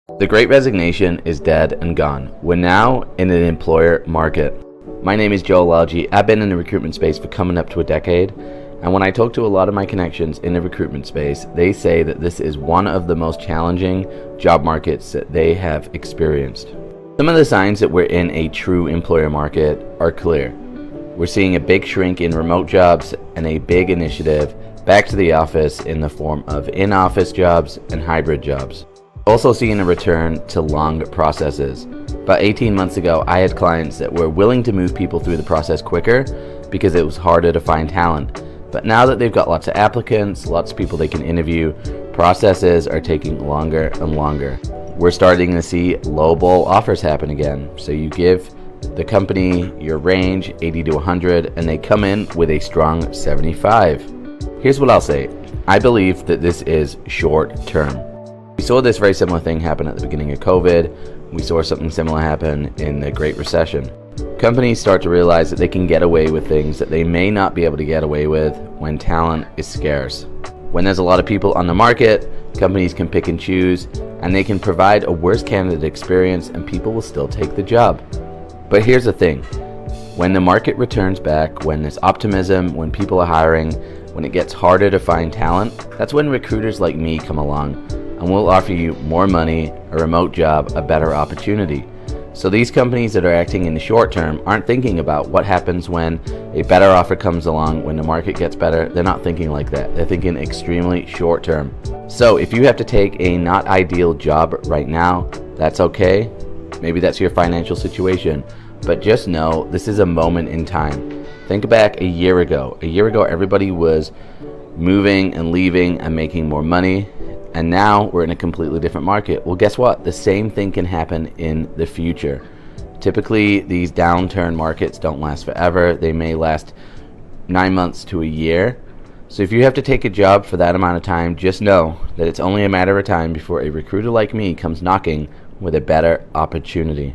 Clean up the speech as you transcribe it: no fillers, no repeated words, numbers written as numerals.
The Great Resignation is dead and gone. We're now in an employer market. My name is Joel Algie. I've been in the recruitment space for coming up to a decade, and when I talk to a lot of my connections in the recruitment space, they say that this is one of the most challenging job markets that they have experienced. Some of the signs that we're in a true employer market are clear. We're seeing a big shrink in remote jobs and a big initiative back to the office in the form of in-office jobs and hybrid jobs. Also seeing a return to long processes. About 18 months ago, I had clients that were willing to move people through the process quicker because it was harder to find talent. But now that they've got lots of applicants, lots of people they can interview, processes are taking longer and longer. We're starting to see lowball offers happen again. So you give the company your range, 80 to 100, and they come in with a strong 75. Here's what I'll say. I believe that this is short term. We saw this very similar thing happen at the beginning of COVID. We saw something similar happen in the Great Recession. Companies start to realize that they can get away with things that they may not be able to get away with when talent is scarce. When there's a lot of people on the market, companies can pick and choose, and they can provide a worse candidate experience and people will still take the job. But here's the thing. When the market returns back, when there's optimism, when people are hiring, when it gets harder to find talent, that's when recruiters like me come along and we'll offer you more money, a remote job, a better opportunity. So these companies that are acting in the short term aren't thinking about what happens when a better offer comes along, when the market gets better. They're not thinking like that. They're thinking extremely short term. So if you have to take a not ideal job right now, that's okay. Maybe that's your financial situation. But just know this is a moment in time. Think back a year ago. A year ago, everybody was moving and leaving and making more money. And now we're in a completely different market. Well, guess what? The same thing can happen in the future. Typically, these downturn markets don't last forever. They may last 9 months to a year. So if you have to take a job for that amount of time, just know that it's only a matter of time before a recruiter like me comes knocking with a better opportunity.